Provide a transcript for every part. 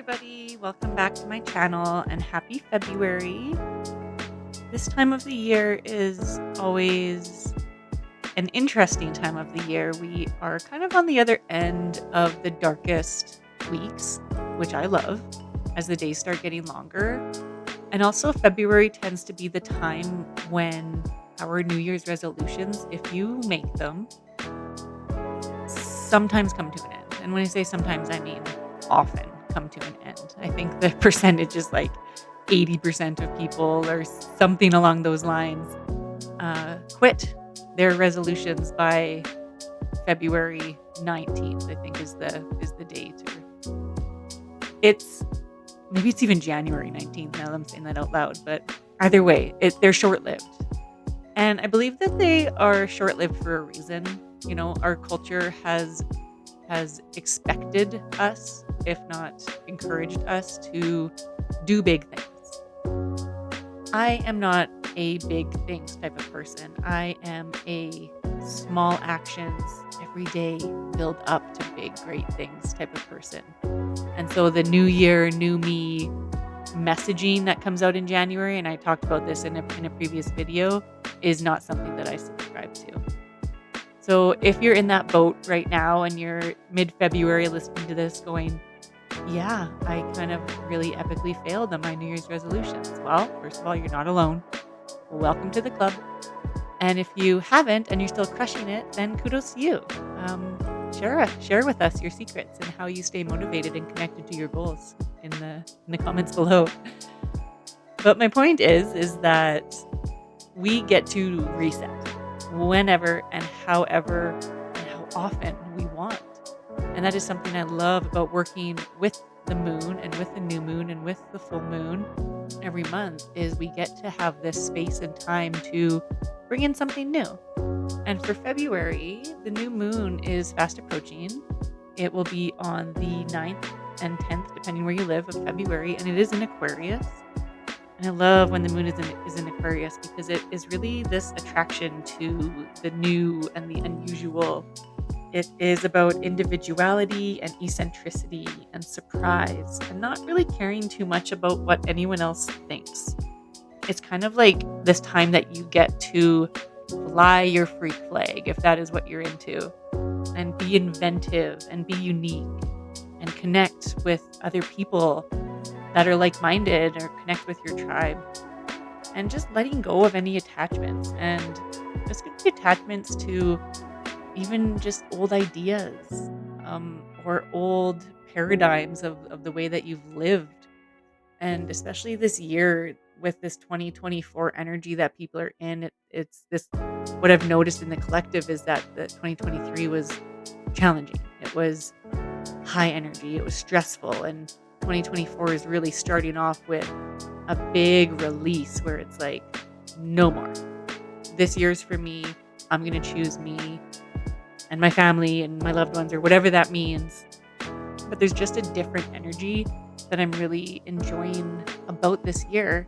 everybody. Welcome back to my channel and happy February. This time of the year is always an interesting time of the year. We are kind of on the other end of the darkest weeks, which I love as the days start getting longer. And also, February tends to be the time when our New Year's resolutions, if you make them, sometimes come to an end. And when I say sometimes, I mean often come to an end. I think the percentage is like 80% of people or something along those lines quit their resolutions by February 19th, I think is the date. Or it's maybe it's even January 19th now that I'm saying that out loud, but either way, they're short-lived. And I believe that they are short-lived for a reason. You know, our culture has expected us, if not encouraged us, to do big things. I am not a big things type of person. I am a small actions every day build up to big, great things type of person. And so the new year, new me messaging that comes out in January, and I talked about this in a previous video, is not something that I subscribe to. So if you're in that boat right now and you're mid-February listening to this going, yeah, I kind of really epically failed on my New Year's resolutions. Well, first of all, you're not alone. Welcome to the club. And if you haven't and you're still crushing it, then kudos to you. Share with us your secrets and how you stay motivated and connected to your goals in the comments below. But my point is that we get to reset whenever and however and how often we want. And that is something I love about working with the moon and with the new moon and with the full moon every month is we get to have this space and time to bring in something new. And for February, the new moon is fast approaching. It will be on the 9th and 10th, depending where you live, of February, and it is in Aquarius. And I love when the moon is in Aquarius because it is really this attraction to the new and the unusual. It is about individuality and eccentricity and surprise and not really caring too much about what anyone else thinks. It's kind of like this time that you get to fly your freak flag, if that is what you're into, and be inventive and be unique and connect with other people that are like-minded or connect with your tribe, and just letting go of any attachments and just the attachments to even just old ideas or old paradigms of the way that you've lived. And especially this year with this 2024 energy that people are in, it's this, what I've noticed in the collective is that the 2023 was challenging. It was high energy. It was stressful. And 2024 is really starting off with a big release where it's like, no more. This year's for me. I'm going to choose me and my family and my loved ones or whatever that means. But there's just a different energy that I'm really enjoying about this year.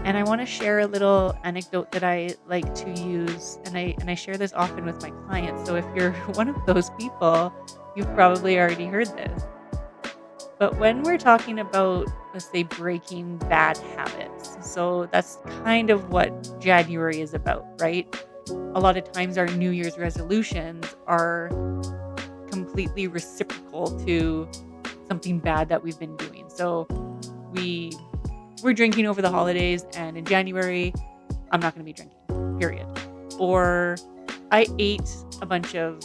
And I want to share a little anecdote that I like to use, and I share this often with my clients. So if you're one of those people, you've probably already heard this. But when we're talking about, let's say, breaking bad habits, so that's kind of what January is about, right? A lot of times our New Year's resolutions are completely reciprocal to something bad that we've been doing. So we're drinking over the holidays, and in January, I'm not going to be drinking, period. Or I ate a bunch of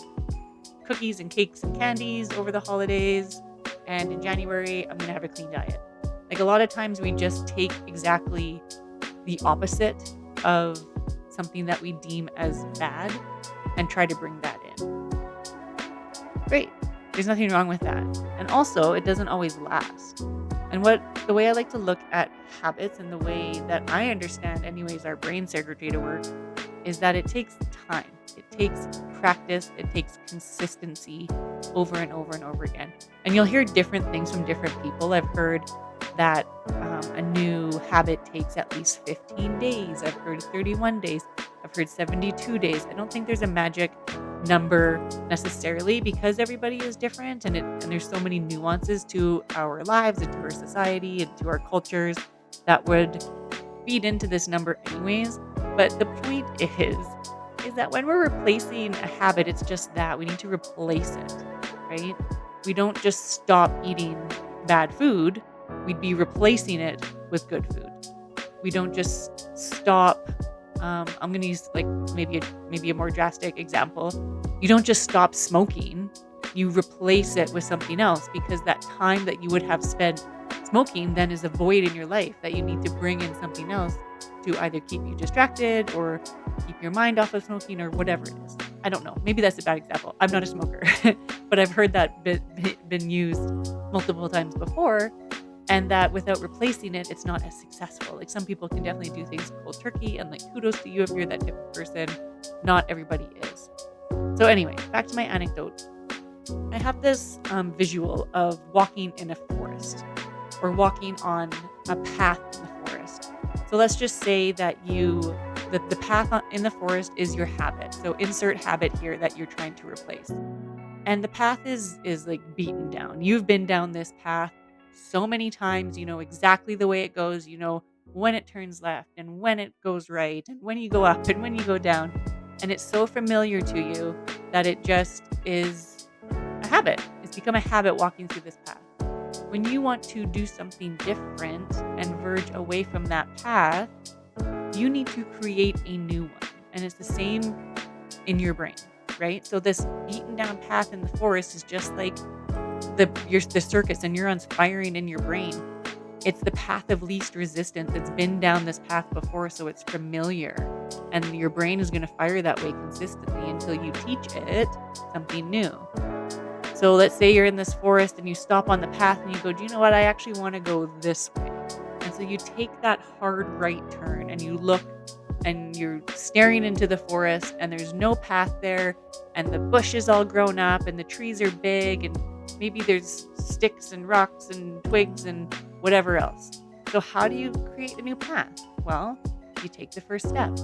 cookies and cakes and candies over the holidays, and in January, I'm going to have a clean diet. Like a lot of times we just take exactly the opposite of something that we deem as bad and try to bring that in. Great. There's nothing wrong with that. And also, it doesn't always last. And the way I like to look at habits and the way that I understand anyways our brain circuitry to work is that it takes time. It takes practice. It takes consistency over and over and over again. And you'll hear different things from different people. I've heard that a new habit takes at least 15 days. I've heard 31 days. I've heard 72 days. I don't think there's a magic number necessarily, because everybody is different, and there's so many nuances to our lives and to our society and to our cultures that would feed into this number anyways. But the point is that when we're replacing a habit, it's just that we need to replace it, right? We don't just stop eating bad food, we'd be replacing it with good food. We don't just stop. I'm going to use like maybe a more drastic example. You don't just stop smoking. You replace it with something else, because that time that you would have spent smoking then is a void in your life that you need to bring in something else to either keep you distracted or keep your mind off of smoking or whatever it is. I don't know. Maybe that's a bad example. I'm not a smoker, but I've heard that been used multiple times before, and that without replacing it, it's not as successful. Like, some people can definitely do things cold turkey, and like, kudos to you if you're that type of person. Not everybody is. So anyway, back to my anecdote. I have this visual of walking in a forest or walking on a path in the forest. So let's just say that the path in the forest is your habit. So insert habit here that you're trying to replace. And the path is like beaten down. You've been down this path so many times, you know exactly the way it goes, you know when it turns left and when it goes right and when you go up and when you go down. And it's so familiar to you that it just is a habit. It's become a habit walking through this path. When you want to do something different and verge away from that path, you need to create a new one. And it's the same in your brain, right? So this beaten down path in the forest is just like the circuits and neurons firing in your brain. It's the path of least resistance. It's been down this path before, so it's familiar. And your brain is going to fire that way consistently until you teach it something new. So let's say you're in this forest and you stop on the path and you go, do you know what? I actually want to go this way. And so you take that hard right turn and you look and you're staring into the forest and there's no path there, and the bush is all grown up and the trees are big and maybe there's sticks and rocks and twigs and whatever else. So how do you create a new path? Well, you take the first step.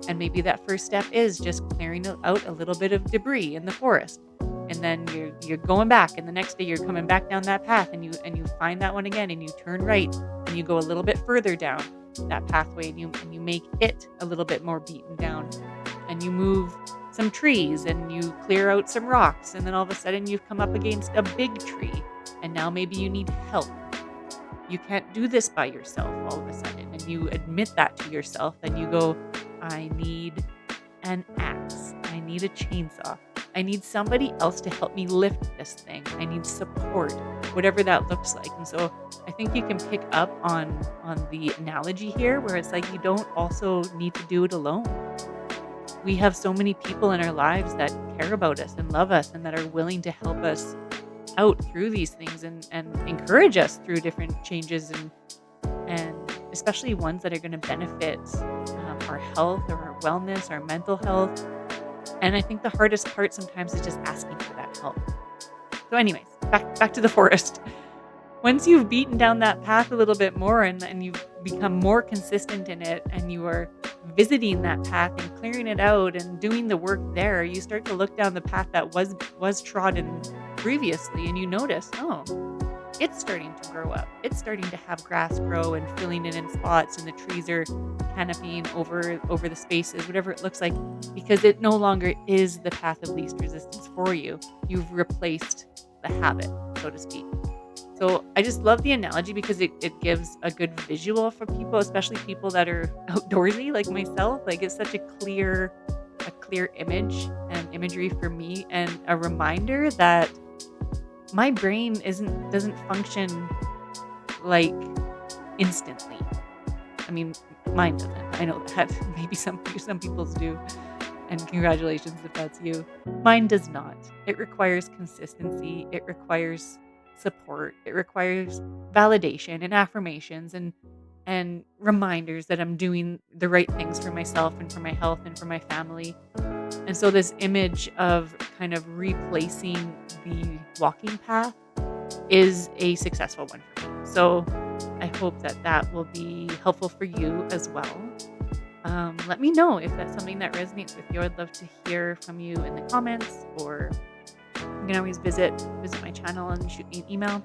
And maybe that first step is just clearing out a little bit of debris in the forest. And then you're going back, and the next day you're coming back down that path, and you find that one again, and you turn right and you go a little bit further down that pathway, and you make it a little bit more beaten down, and you move some trees and you clear out some rocks, and then all of a sudden you've come up against a big tree, and now maybe you need help. You can't do this by yourself all of a sudden, and you admit that to yourself, and you go, I need an axe. I need a chainsaw. I need somebody else to help me lift this thing. I need support, whatever that looks like. And so I think you can pick up on the analogy here, where it's like you don't also need to do it alone. We have so many people in our lives that care about us and love us and that are willing to help us out through these things and encourage us through different changes and especially ones that are going to benefit our health or our wellness, our mental health. And I think the hardest part sometimes is just asking for that help. So anyways, back to the forest. Once you've beaten down that path a little bit more and you've become more consistent in it, and you are visiting that path and clearing it out and doing the work there, you start to look down the path that was trodden previously, and you notice, oh, it's starting to grow up. It's starting to have grass grow and filling in spots, and the trees are canopying over the spaces, whatever it looks like, because it no longer is the path of least resistance for you. You've replaced the habit, so to speak. So I just love the analogy because it gives a good visual for people, especially people that are outdoorsy like myself. Like, it's such a clear image and imagery for me, and a reminder that my brain doesn't function like instantly. I mean, mine doesn't. I know that. Maybe some people's do. And congratulations if that's you. Mine does not. It requires consistency. It requires support. It requires validation and affirmations and reminders that I'm doing the right things for myself and for my health and for my family. And so this image of kind of replacing the walking path is a successful one for me. So I hope that will be helpful for you as well. Let me know if that's something that resonates with you. I'd love to hear from you in the comments, or you can always visit my channel and shoot me an email.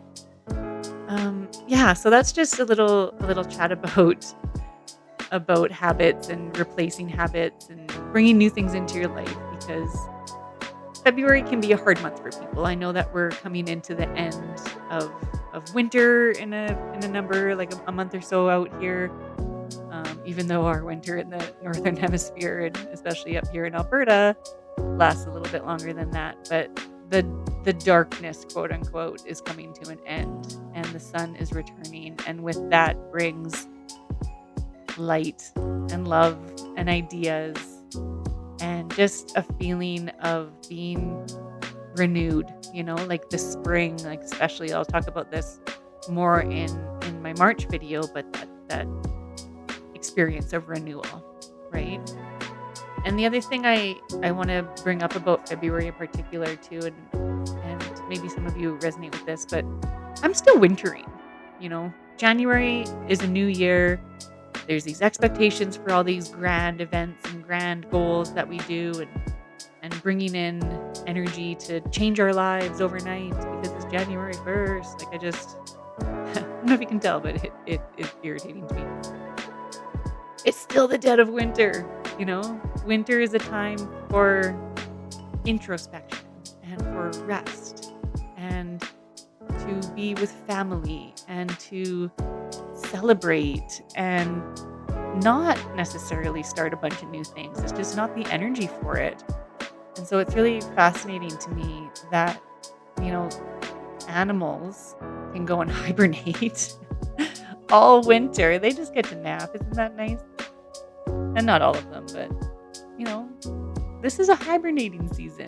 Yeah, so that's just a little chat about habits and replacing habits and bringing new things into your life, because February can be a hard month for people. I know that we're coming into the end of winter in a number, like a month or so out here. Even though our winter in the northern hemisphere, and especially up here in Alberta, lasts a little bit longer than that, but the the darkness, quote unquote, is coming to an end, and the sun is returning, and with that brings light and love and ideas and just a feeling of being renewed, like the spring, like especially I'll talk about this more in my March video, but that experience of renewal, right? And the other thing I want to bring up about February in particular too, and maybe some of you resonate with this, but I'm still wintering. January is a new year. There's these expectations for all these grand events and grand goals that we do, and bringing in energy to change our lives overnight because it's January 1st. Like, I don't know if you can tell, but it is irritating to me. It's still the dead of winter. Winter is a time for introspection and for rest and to be with family and to celebrate and not necessarily start a bunch of new things. It's just not the energy for it. And so it's really fascinating to me that, you know, animals can go and hibernate all winter. They just get to nap. Isn't that nice? And not all of them, but, you know, this is a hibernating season.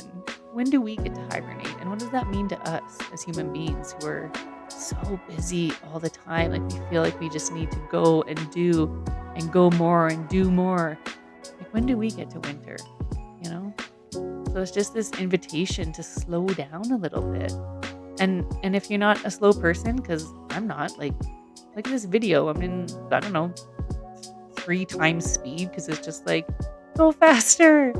When do we get to hibernate? And what does that mean to us as human beings who are so busy all the time? Like, we feel like we just need to go and do and go more and do more. Like, when do we get to winter? You know? So it's just this invitation to slow down a little bit. And if you're not a slow person, because I'm not, like look at this video. I'm in, I don't know, 3 times speed, because it's just like, go faster.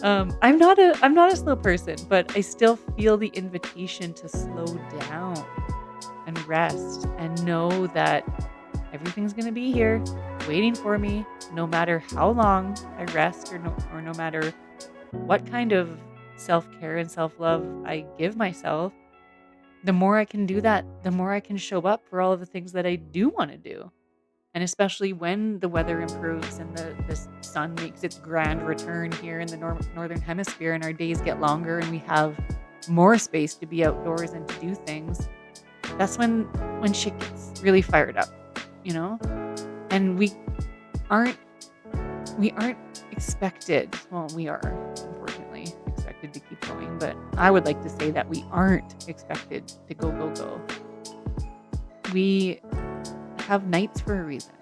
I'm not a slow person, but I still feel the invitation to slow down and rest and know that everything's gonna be here waiting for me, no matter how long I rest, or no matter what kind of self-care and self-love I give myself. The more I can do that, the more I can show up for all of the things that I do want to do. And especially when the weather improves and the sun makes its grand return here in the northern hemisphere, and our days get longer and we have more space to be outdoors and to do things, that's when shit gets really fired up, you know? And we aren't expected, well, we are, unfortunately, expected to keep going, but I would like to say that we aren't expected to go, go, go. We have nights for a reason,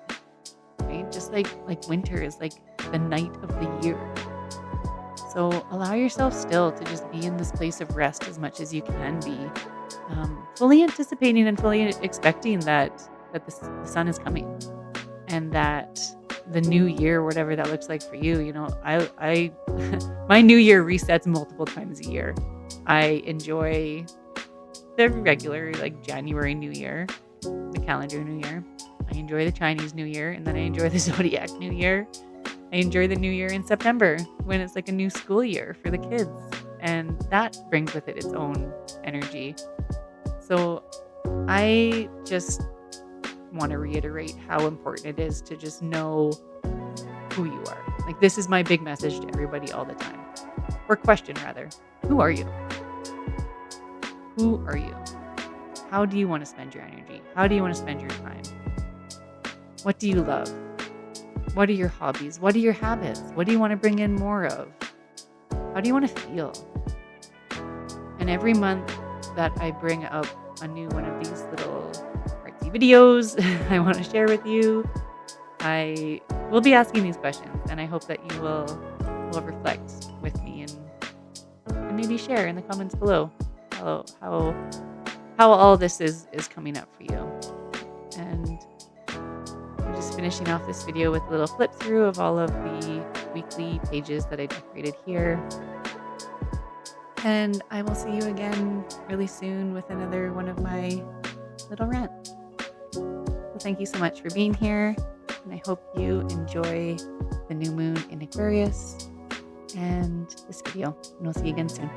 right? Just like winter is like the night of the year. So allow yourself still to just be in this place of rest as much as you can be, fully anticipating and fully expecting that the sun is coming, and that the new year, whatever that looks like for you, I my new year resets multiple times a year. I enjoy the regular, like, January New Year, the calendar New Year. I enjoy the Chinese New Year, and then I enjoy the Zodiac New Year. I enjoy the New Year in September, when it's like a new school year for the kids, and that brings with it its own energy. So I just want to reiterate how important it is to just know who you are. Like, this is my big message to everybody all the time. Or question, rather. Who are you? Who are you? How do you want to spend your energy? How do you want to spend your time? What do you love? What are your hobbies? What are your habits? What do you want to bring in more of? How do you want to feel? And every month that I bring up a new one of these little artsy videos I want to share with you, I will be asking these questions, and I hope that you will reflect with me, and maybe share in the comments below how all this is coming up for you. And I just finishing off this video with a little flip through of all of the weekly pages that I decorated here. And I will see you again really soon with another one of my little rants. So thank you so much for being here, and I hope you enjoy the new moon in Aquarius and this video, and we'll see you again soon.